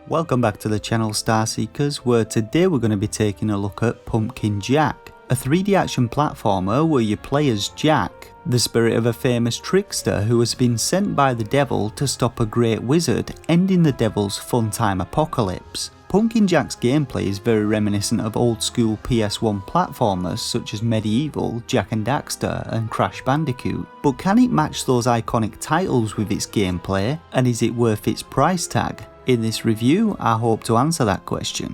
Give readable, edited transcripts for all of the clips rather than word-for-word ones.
Welcome back to the channel Starseekers, where today we're going to be taking a look at Pumpkin Jack, a 3D action platformer where you play as Jack, the spirit of a famous trickster who has been sent by the devil to stop a great wizard, ending the devil's fun-time apocalypse. Pumpkin Jack's gameplay is very reminiscent of old school PS1 platformers such as Medieval, Jak and Daxter and Crash Bandicoot, but can it match those iconic titles with its gameplay, and is it worth its price tag? In this review, I hope to answer that question.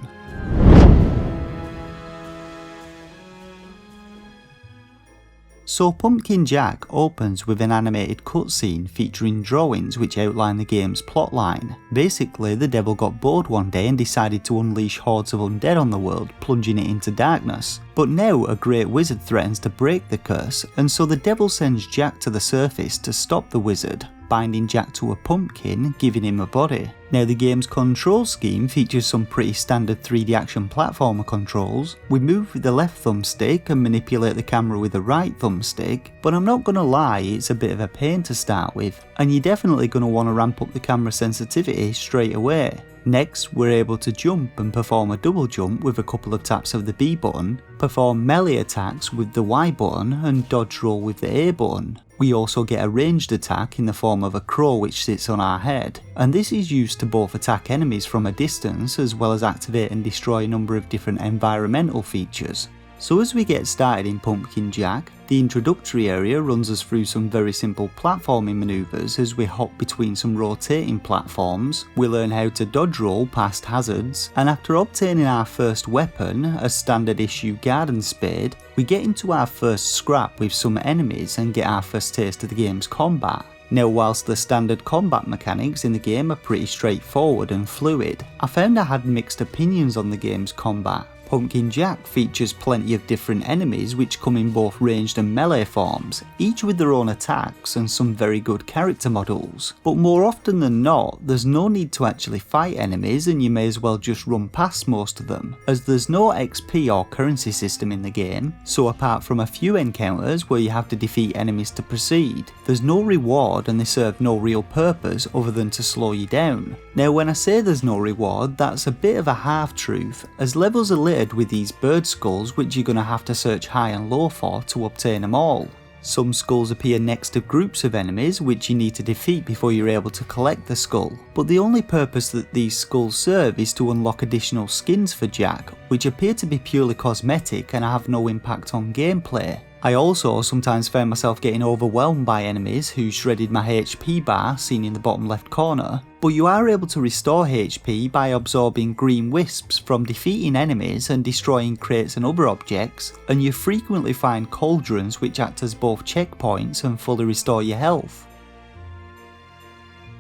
So Pumpkin Jack opens with an animated cutscene featuring drawings which outline the game's plotline. Basically, the devil got bored one day and decided to unleash hordes of undead on the world, plunging it into darkness. But now a great wizard threatens to break the curse, and so the devil sends Jack to the surface to stop the wizard, binding Jack to a pumpkin, giving him a body. Now the game's control scheme features some pretty standard 3D action platformer controls. We move with the left thumbstick and manipulate the camera with the right thumbstick, but I'm not gonna lie, it's a bit of a pain to start with, and you're definitely gonna want to ramp up the camera sensitivity straight away. Next, we're able to jump and perform a double jump with a couple of taps of the B button, perform melee attacks with the Y button and dodge roll with the A button. We also get a ranged attack in the form of a crow which sits on our head, and this is used to both attack enemies from a distance as well as activate and destroy a number of different environmental features. So as we get started in Pumpkin Jack, the introductory area runs us through some very simple platforming manoeuvres as we hop between some rotating platforms, we learn how to dodge roll past hazards, and after obtaining our first weapon, a standard issue garden spade, we get into our first scrap with some enemies and get our first taste of the game's combat. Now whilst the standard combat mechanics in the game are pretty straightforward and fluid, I found I had mixed opinions on the game's combat. Pumpkin Jack features plenty of different enemies which come in both ranged and melee forms, each with their own attacks and some very good character models. But more often than not, there's no need to actually fight enemies and you may as well just run past most of them, as there's no XP or currency system in the game, so apart from a few encounters where you have to defeat enemies to proceed, there's no reward and they serve no real purpose other than to slow you down. Now when I say there's no reward, that's a bit of a half-truth, as levels are littered with these bird skulls which you're going to have to search high and low for to obtain them all. Some skulls appear next to groups of enemies which you need to defeat before you're able to collect the skull, but the only purpose that these skulls serve is to unlock additional skins for Jack, which appear to be purely cosmetic and have no impact on gameplay. I also sometimes found myself getting overwhelmed by enemies who shredded my HP bar seen in the bottom left corner, but you are able to restore HP by absorbing green wisps from defeating enemies and destroying crates and other objects, and you frequently find cauldrons which act as both checkpoints and fully restore your health.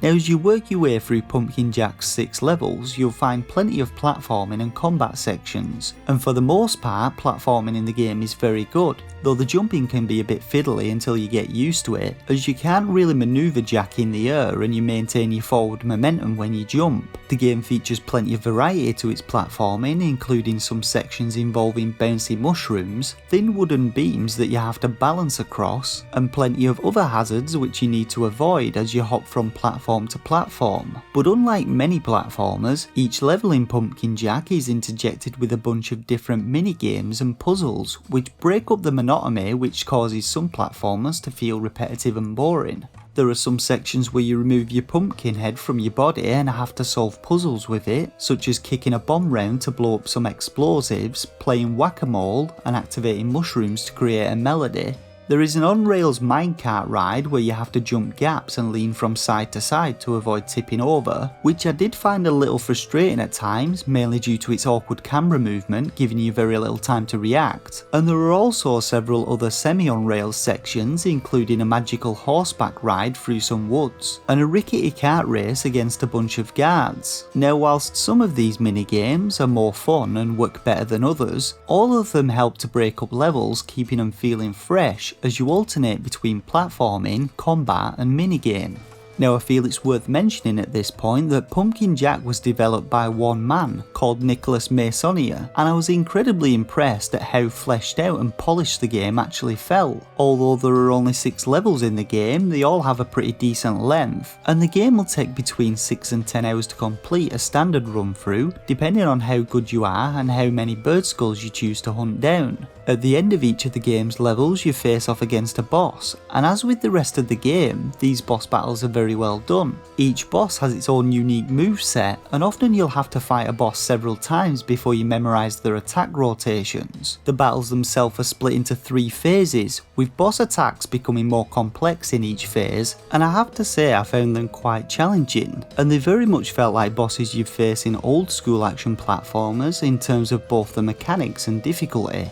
Now as you work your way through Pumpkin Jack's 6 levels, you'll find plenty of platforming and combat sections, and for the most part platforming in the game is very good, though the jumping can be a bit fiddly until you get used to it, as you can't really manoeuvre Jack in the air and you maintain your forward momentum when you jump. The game features plenty of variety to its platforming, including some sections involving bouncy mushrooms, thin wooden beams that you have to balance across, and plenty of other hazards which you need to avoid as you hop from platform to platform. But unlike many platformers, each level in Pumpkin Jack is interjected with a bunch of different mini-games and puzzles which break up the monotony which causes some platformers to feel repetitive and boring. There are some sections where you remove your pumpkin head from your body and have to solve puzzles with it, such as kicking a bomb round to blow up some explosives, playing whack-a-mole and activating mushrooms to create a melody. There is an on-rails minecart ride where you have to jump gaps and lean from side to side to avoid tipping over, which I did find a little frustrating at times, mainly due to its awkward camera movement giving you very little time to react. And there are also several other semi-on-rails sections, including a magical horseback ride through some woods, and a rickety kart race against a bunch of guards. Now whilst some of these mini-games are more fun and work better than others, all of them help to break up levels, keeping them feeling fresh as you alternate between platforming, combat and minigame. Now I feel it's worth mentioning at this point that Pumpkin Jack was developed by one man called Nicolas Meyssonnier, and I was incredibly impressed at how fleshed out and polished the game actually felt. Although there are only 6 levels in the game, they all have a pretty decent length, and the game will take between 6 and 10 hours to complete a standard run through, depending on how good you are and how many bird skulls you choose to hunt down. At the end of each of the game's levels you face off against a boss, and as with the rest of the game, these boss battles are very well done. Each boss has its own unique moveset, and often you'll have to fight a boss several times before you memorise their attack rotations. The battles themselves are split into 3 phases, with boss attacks becoming more complex in each phase, and I have to say I found them quite challenging, and they very much felt like bosses you'd face in old school action platformers in terms of both the mechanics and difficulty.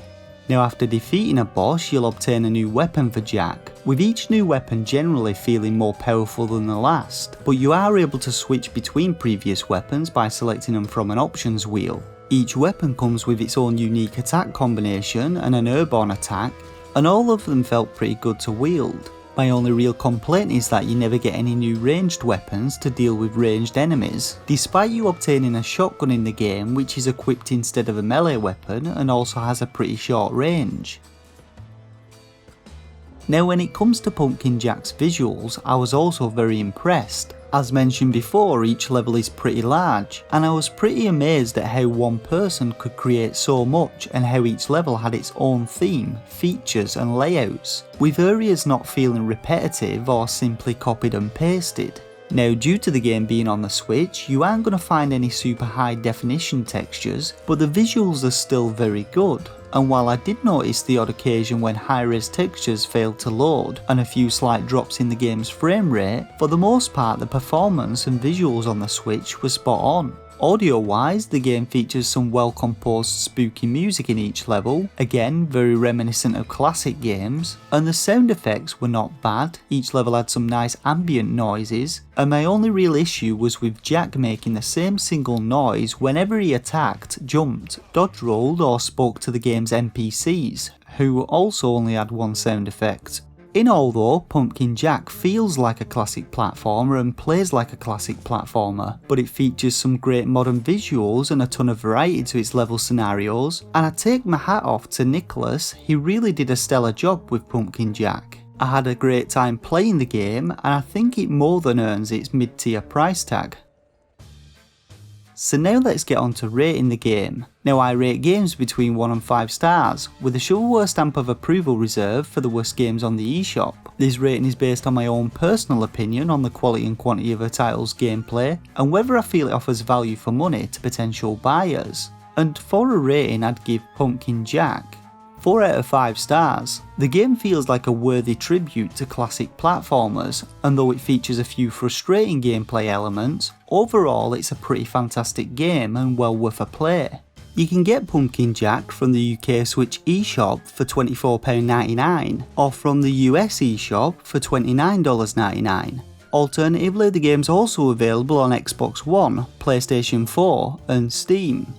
Now after defeating a boss you'll obtain a new weapon for Jack, with each new weapon generally feeling more powerful than the last, but you are able to switch between previous weapons by selecting them from an options wheel. Each weapon comes with its own unique attack combination and an airborne attack, and all of them felt pretty good to wield. My only real complaint is that you never get any new ranged weapons to deal with ranged enemies, despite you obtaining a shotgun in the game which is equipped instead of a melee weapon and also has a pretty short range. Now when it comes to Pumpkin Jack's visuals, I was also very impressed. As mentioned before, each level is pretty large, and I was pretty amazed at how one person could create so much and how each level had its own theme, features and layouts, with areas not feeling repetitive or simply copied and pasted. Now due to the game being on the Switch, you aren't going to find any super high definition textures, but the visuals are still very good. And while I did notice the odd occasion when high-res textures failed to load and a few slight drops in the game's frame rate, for the most part the performance and visuals on the Switch were spot on. Audio wise, the game features some well composed spooky music in each level, again very reminiscent of classic games, and the sound effects were not bad, each level had some nice ambient noises, and my only real issue was with Jack making the same single noise whenever he attacked, jumped, dodge rolled or spoke to the game's NPCs, who also only had one sound effect. In all though, Pumpkin Jack feels like a classic platformer and plays like a classic platformer, but it features some great modern visuals and a ton of variety to its level scenarios, and I take my hat off to Nicolas, he really did a stellar job with Pumpkin Jack. I had a great time playing the game, and I think it more than earns its mid-tier price tag. So now let's get on to rating the game. Now I rate games between 1 and 5 stars, with a shovelware stamp of approval reserved for the worst games on the eShop. This rating is based on my own personal opinion on the quality and quantity of a title's gameplay, and whether I feel it offers value for money to potential buyers. And for a rating I'd give Pumpkin Jack 4 out of 5 stars. The game feels like a worthy tribute to classic platformers, and though it features a few frustrating gameplay elements, overall it's a pretty fantastic game and well worth a play. You can get Pumpkin Jack from the UK Switch eShop for £24.99 or from the US eShop for $29.99. Alternatively, the game's also available on Xbox One, PlayStation 4 and Steam.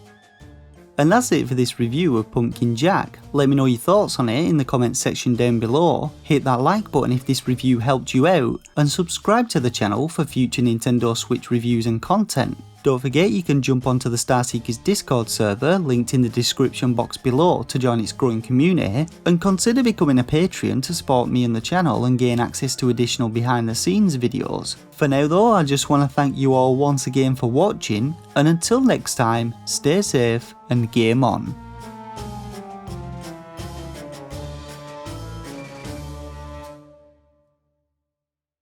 And that's it for this review of Pumpkin Jack. Let me know your thoughts on it in the comments section down below, hit that like button if this review helped you out, and subscribe to the channel for future Nintendo Switch reviews and content. Don't forget you can jump onto the Starseekers Discord server linked in the description box below to join its growing community, and consider becoming a Patreon to support me and the channel and gain access to additional behind the scenes videos. For now though, I just want to thank you all once again for watching, and until next time, stay safe and game on.